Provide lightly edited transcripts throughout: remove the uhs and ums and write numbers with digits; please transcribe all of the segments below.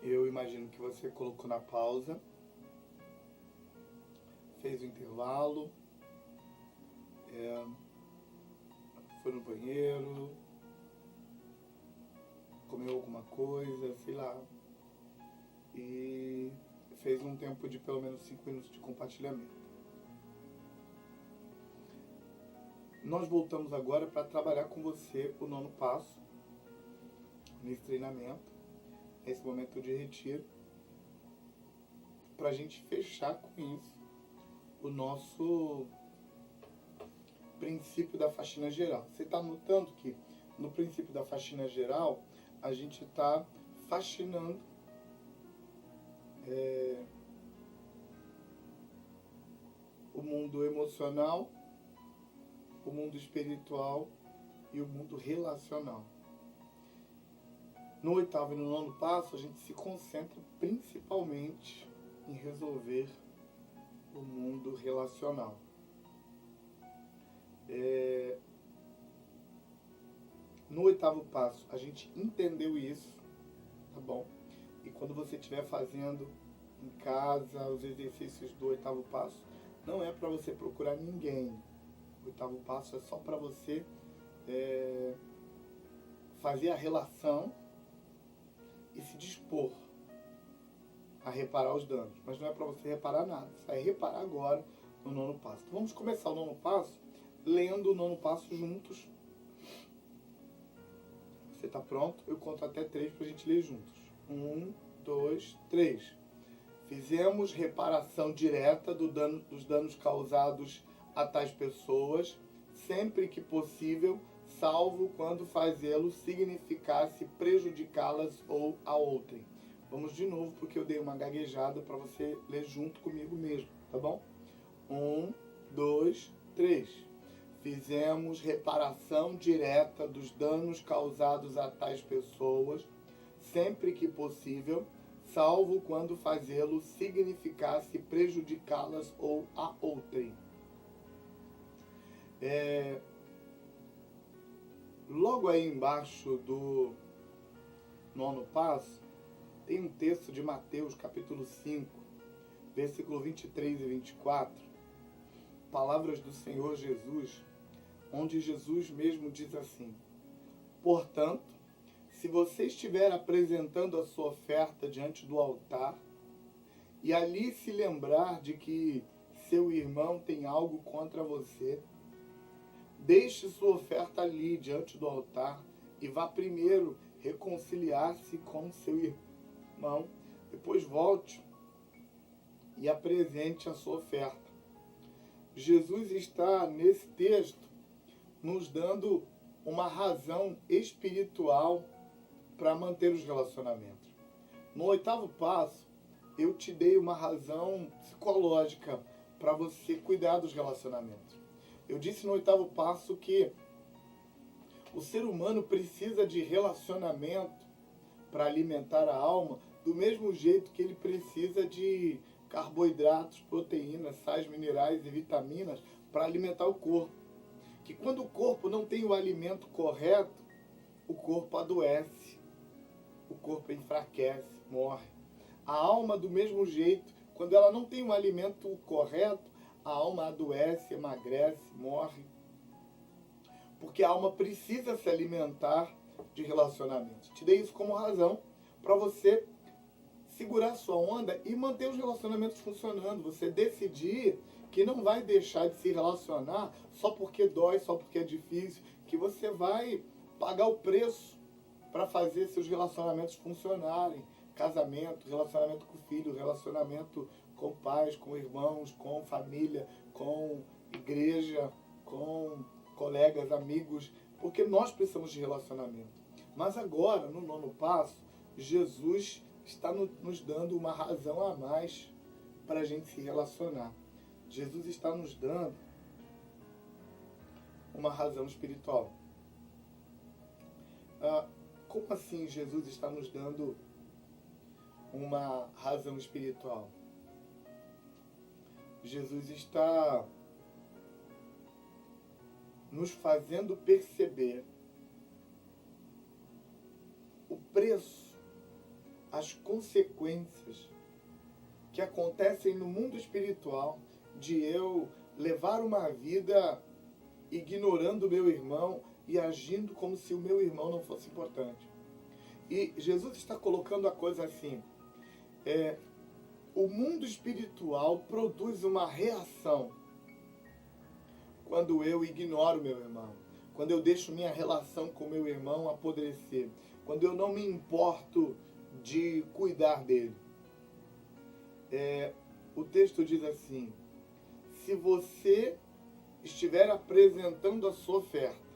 Eu imagino que você colocou na pausa, fez o intervalo, foi no banheiro, comeu alguma coisa, sei lá, e fez um tempo de pelo menos 5 minutos de compartilhamento. Nós voltamos agora para trabalhar com você o 9º passo nesse treinamento, nesse momento de retiro, para a gente fechar com isso o nosso princípio da faxina geral. Você está notando que no princípio da faxina geral a gente está faxinando o mundo emocional, o mundo espiritual e o mundo relacional. No 8º e no 9º passo, a gente se concentra principalmente em resolver o mundo relacional. No 8º passo, a gente entendeu isso, tá bom? E quando você estiver fazendo em casa os exercícios do 8º passo, não é para você procurar ninguém. O 8º passo é só para você fazer a relação e se dispor a reparar os danos. Mas não é para você reparar nada. Você vai reparar agora no 9º passo. Então vamos começar o 9º passo lendo o 9º passo juntos. Você está pronto? Eu conto até 3 para a gente ler juntos. 1, 2, 3. Fizemos reparação direta dos danos causados a tais pessoas, sempre que possível, salvo quando fazê-lo significasse prejudicá-las ou a outrem. Vamos de novo, porque eu dei uma gaguejada para você ler junto comigo mesmo, tá bom? 1, 2, 3. Fizemos reparação direta dos danos causados a tais pessoas, sempre que possível, salvo quando fazê-lo significasse prejudicá-las ou a outrem. Logo aí embaixo do 9º passo, tem um texto de Mateus, capítulo 5, versículo 23 e 24, palavras do Senhor Jesus, onde Jesus mesmo diz assim: portanto, se você estiver apresentando a sua oferta diante do altar, e ali se lembrar de que seu irmão tem algo contra você, deixe sua oferta ali diante do altar e vá primeiro reconciliar-se com seu irmão, depois volte e apresente a sua oferta. Jesus está nesse texto nos dando uma razão espiritual para manter os relacionamentos. No 8º passo, eu te dei uma razão psicológica para você cuidar dos relacionamentos. Eu disse no 8º passo que o ser humano precisa de relacionamento para alimentar a alma, do mesmo jeito que ele precisa de carboidratos, proteínas, sais minerais e vitaminas para alimentar o corpo. Que quando o corpo não tem o alimento correto, o corpo adoece, o corpo enfraquece, morre. A alma, do mesmo jeito, quando ela não tem o alimento correto, a alma adoece, emagrece, morre. Porque a alma precisa se alimentar de relacionamentos. Te dei isso como razão para você segurar sua onda e manter os relacionamentos funcionando. Você decidir que não vai deixar de se relacionar só porque dói, só porque é difícil, que você vai pagar o preço para fazer seus relacionamentos funcionarem. Casamento, relacionamento com o filho, relacionamento com pais, com irmãos, com família, com igreja, com colegas, amigos, porque nós precisamos de relacionamento. Mas agora, no 9º passo, Jesus está nos dando uma razão a mais para a gente se relacionar. Jesus está nos dando uma razão espiritual. Como assim Jesus está nos dando uma razão espiritual? Jesus está nos fazendo perceber o preço as consequências que acontecem no mundo espiritual de eu levar uma vida ignorando o meu irmão e agindo como se o meu irmão não fosse importante. E Jesus está colocando a coisa assim, o mundo espiritual produz uma reação quando eu ignoro meu irmão, quando eu deixo minha relação com meu irmão apodrecer, quando eu não me importo de cuidar dele. O texto diz assim, se você estiver apresentando a sua oferta,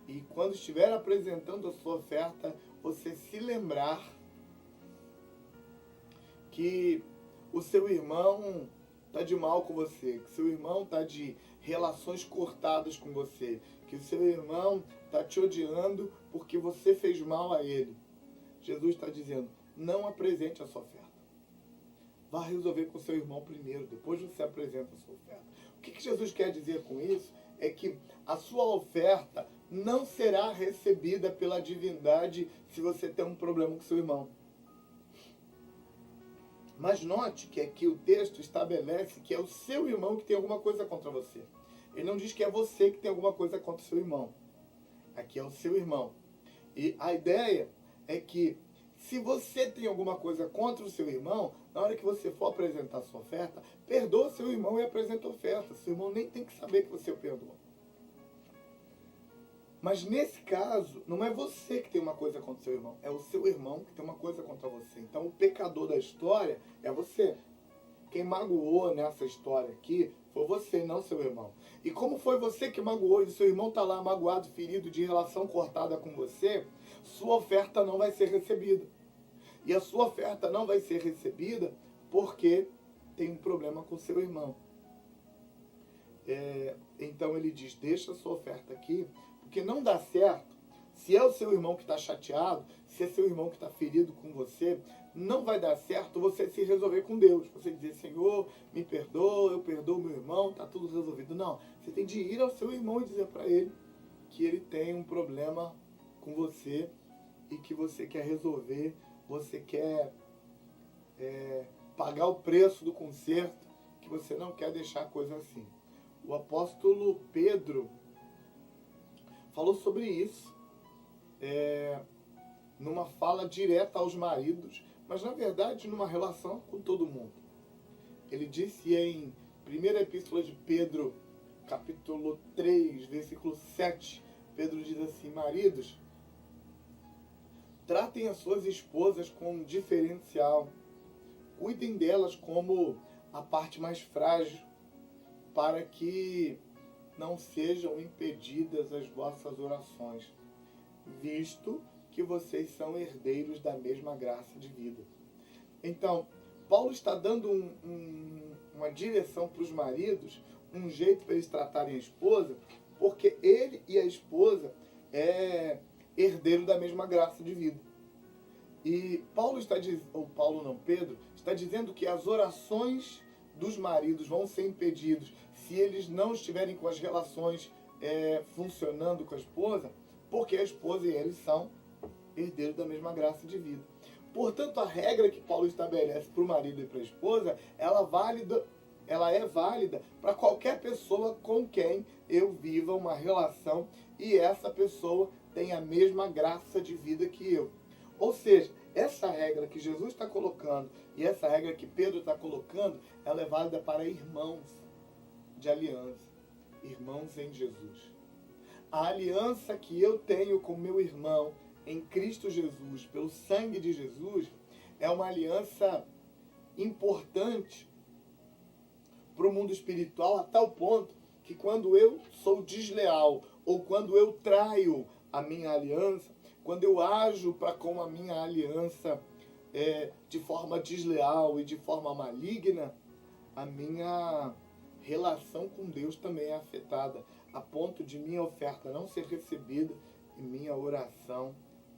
e quando estiver apresentando a sua oferta, você se lembrar que o seu irmão está de mal com você, que seu irmão está de relações cortadas com você, que o seu irmão está te odiando porque você fez mal a ele. Jesus está dizendo, não apresente a sua oferta. Vá resolver com o seu irmão primeiro, depois você apresenta a sua oferta. O que Jesus quer dizer com isso é que a sua oferta não será recebida pela divindade se você tem um problema com seu irmão. Mas note que aqui o texto estabelece que é o seu irmão que tem alguma coisa contra você. Ele não diz que é você que tem alguma coisa contra o seu irmão. Aqui é o seu irmão. E a ideia é que se você tem alguma coisa contra o seu irmão, na hora que você for apresentar a sua oferta, perdoa seu irmão e apresenta a oferta. Seu irmão nem tem que saber que você o perdoa. Mas nesse caso, não é você que tem uma coisa contra o seu irmão, é o seu irmão que tem uma coisa contra você. Então o pecador da história é você. Quem magoou nessa história aqui foi você, não seu irmão. E como foi você que magoou e o seu irmão está lá magoado, ferido, de relação cortada com você, sua oferta não vai ser recebida. E a sua oferta não vai ser recebida porque tem um problema com o seu irmão. Então ele diz, deixa a sua oferta aqui, porque não dá certo. Se é o seu irmão que está chateado, se é seu irmão que está ferido com você, não vai dar certo você se resolver com Deus. Você dizer, Senhor, me perdoa, eu perdoo meu irmão, está tudo resolvido. Não, você tem de ir ao seu irmão e dizer para ele que ele tem um problema com você e que você quer resolver, você quer pagar o preço do conserto, que você não quer deixar a coisa assim. O apóstolo Pedro falou sobre isso numa fala direta aos maridos, mas na verdade numa relação com todo mundo. Ele disse em 1ª Epístola de Pedro, capítulo 3, versículo 7, Pedro diz assim, maridos, tratem as suas esposas com diferencial, cuidem delas como a parte mais frágil, para que não sejam impedidas as vossas orações, visto que vocês são herdeiros da mesma graça de vida. Então, Paulo está dando uma direção para os maridos, um jeito para eles tratarem a esposa, porque ele e a esposa é herdeiro da mesma graça de vida. E Paulo está dizendo, ou Paulo não, Pedro, está dizendo que as orações dos maridos vão ser impedidos se eles não estiverem com as relações funcionando com a esposa, porque a esposa e eles são herdeiros da mesma graça de vida. Portanto, a regra que Paulo estabelece para o marido e para a esposa, ela é válida para qualquer pessoa com quem eu viva uma relação e essa pessoa tem a mesma graça de vida que eu. Ou seja, essa regra que Jesus está colocando e essa regra que Pedro está colocando, ela é válida para irmãos de aliança, irmãos em Jesus. A aliança que eu tenho com meu irmão em Cristo Jesus, pelo sangue de Jesus, é uma aliança importante para o mundo espiritual, a tal ponto que quando eu sou desleal ou quando eu traio a minha aliança, quando eu ajo para com a minha aliança de forma desleal e de forma maligna, a minha relação com Deus também é afetada, a ponto de minha oferta não ser recebida e minha oração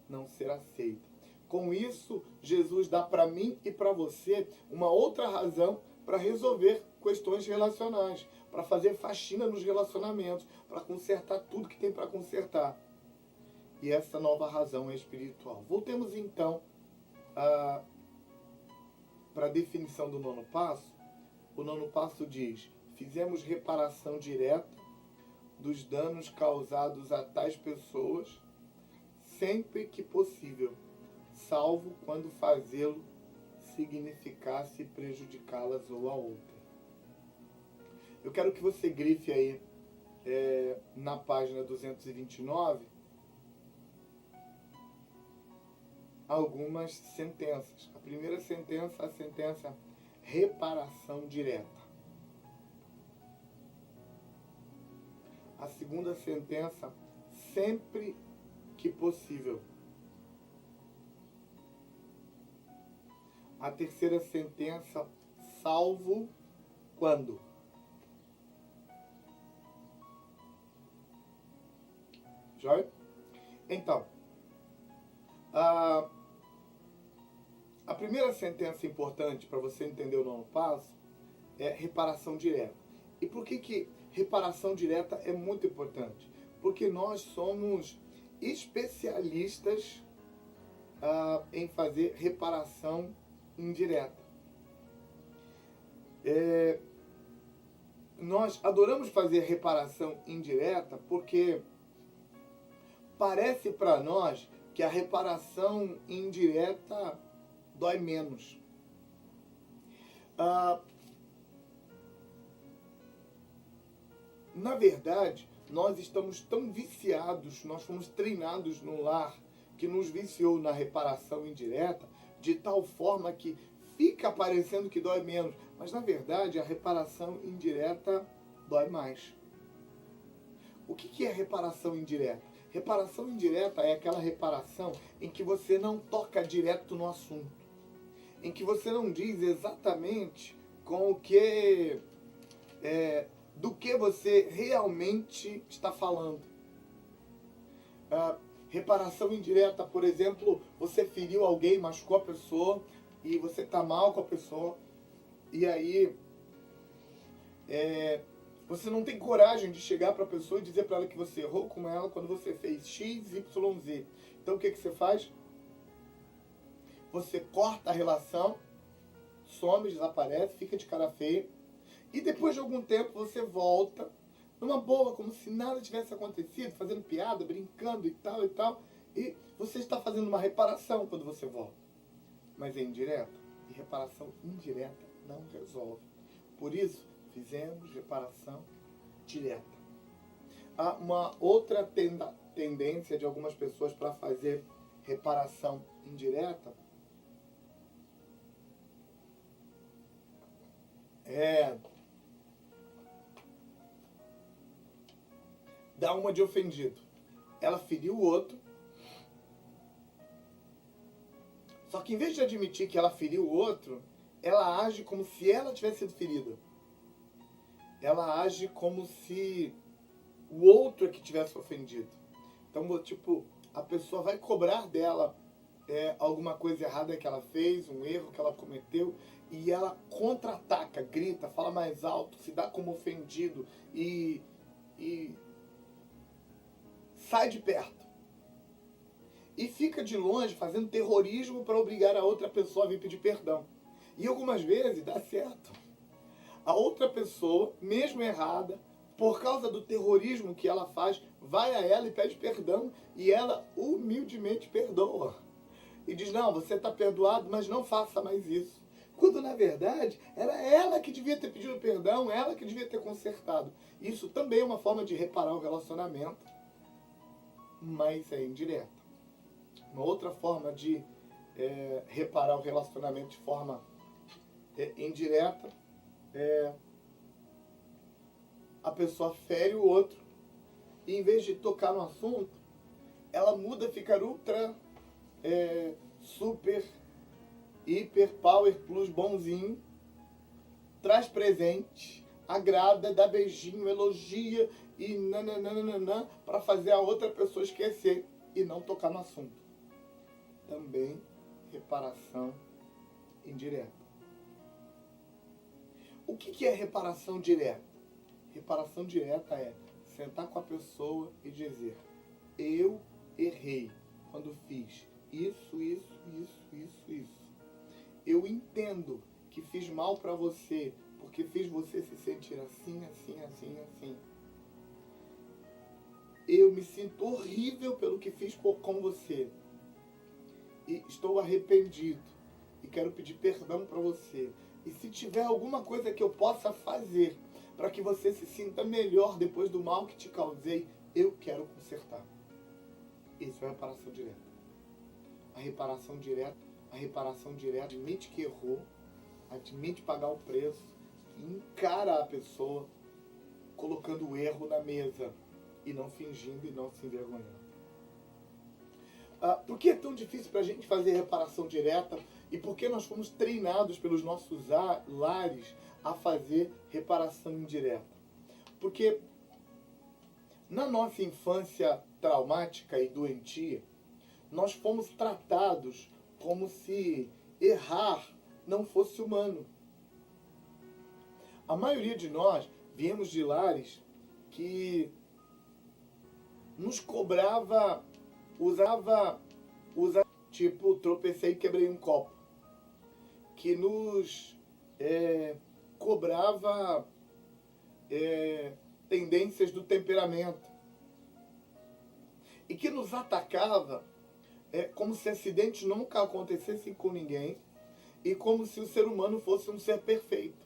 não ser aceita. Com isso, Jesus dá para mim e para você uma outra razão para resolver questões relacionais, para fazer faxina nos relacionamentos, para consertar tudo que tem para consertar. E essa nova razão é espiritual. Voltemos então para a definição do nono passo, o nono passo diz: fizemos reparação direta dos danos causados a tais pessoas sempre que possível, salvo quando fazê-lo significasse prejudicá-las ou a outra. Eu quero que você grife aí na página 229 algumas sentenças. A primeira sentença, a sentença reparação direta. A segunda sentença, sempre que possível. A terceira sentença, salvo quando. Joia? Então, a primeira sentença importante para você entender o nono passo é reparação direta. E por que reparação direta é muito importante? Porque nós somos especialistas em fazer reparação indireta. Nós adoramos fazer reparação indireta porque parece para nós que a reparação indireta dói menos. Na verdade, nós estamos tão viciados, nós fomos treinados no lar que nos viciou na reparação indireta, de tal forma que fica parecendo que dói menos. Mas, na verdade, a reparação indireta dói mais. O que é reparação indireta? Reparação indireta é aquela reparação em que você não toca direto no assunto, em que você não diz exatamente com o que do que você realmente está falando. Reparação indireta, por exemplo, você feriu alguém, machucou a pessoa e você está mal com a pessoa e aí você não tem coragem de chegar para a pessoa e dizer para ela que você errou com ela quando você fez X, Y, Z. Então o que você faz? Você corta a relação, some, desaparece, fica de cara feia. E depois de algum tempo você volta, numa boa, como se nada tivesse acontecido, fazendo piada, brincando e tal e tal. E você está fazendo uma reparação quando você volta. Mas é indireta. E reparação indireta não resolve. Por isso, fizemos reparação direta. Há uma outra tendência de algumas pessoas para fazer reparação indireta dar uma de ofendido. Ela feriu o outro, só que em vez de admitir que ela feriu o outro, ela age como se ela tivesse sido ferida. Ela age como se o outro é que tivesse ofendido. Então, tipo, a pessoa vai cobrar dela alguma coisa errada que ela fez, um erro que ela cometeu, e ela contra-ataca, grita, fala mais alto, se dá como ofendido e sai de perto. E fica de longe fazendo terrorismo para obrigar a outra pessoa a vir pedir perdão. E algumas vezes dá certo. A outra pessoa, mesmo errada, por causa do terrorismo que ela faz, vai a ela e pede perdão, e ela humildemente perdoa. E diz, não, você está perdoado, mas não faça mais isso. Quando, na verdade, era ela que devia ter pedido perdão, ela que devia ter consertado. Isso também é uma forma de reparar o relacionamento, mas é indireta. Uma outra forma de reparar o relacionamento de forma indireta a pessoa fere o outro e, em vez de tocar no assunto, ela muda, fica ultra, super, hiper, power, plus, bonzinho, traz presente, agrada, dá beijinho, elogia e nananana para fazer a outra pessoa esquecer e não tocar no assunto. Também reparação indireta. O que é reparação direta? Reparação direta é sentar com a pessoa e dizer: eu errei quando fiz isso. Eu entendo que fiz mal para você, porque fiz você se sentir assim. Eu me sinto horrível pelo que fiz com você. E estou arrependido. E quero pedir perdão para você. E se tiver alguma coisa que eu possa fazer para que você se sinta melhor depois do mal que te causei, eu quero consertar. Isso é reparação direta. A reparação direta admite que errou, admite pagar o preço, encara a pessoa colocando o erro na mesa e não fingindo e não se envergonhando. Por que é tão difícil para a gente fazer reparação direta e por que nós fomos treinados pelos nossos lares a fazer reparação indireta? Porque na nossa infância traumática e doentia, nós fomos tratados como se errar não fosse humano. A maioria de nós viemos de lares que nos cobrava, usava, tipo, tropecei e quebrei um copo. Que nos cobrava tendências do temperamento. E que nos atacava como se acidentes nunca acontecessem com ninguém e como se o ser humano fosse um ser perfeito.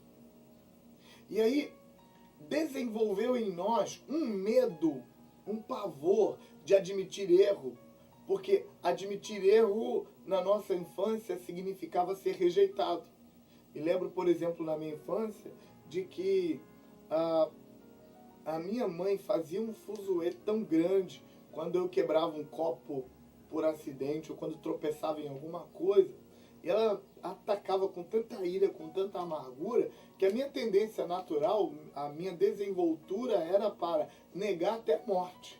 E aí desenvolveu em nós um medo, um pavor de admitir erro, porque admitir erro na nossa infância significava ser rejeitado. Me lembro, por exemplo, na minha infância, de que a minha mãe fazia um fuzuê tão grande quando eu quebrava um copo por acidente ou quando tropeçava em alguma coisa. E ela atacava com tanta ira, com tanta amargura, que a minha tendência natural, a minha desenvoltura era para negar até a morte.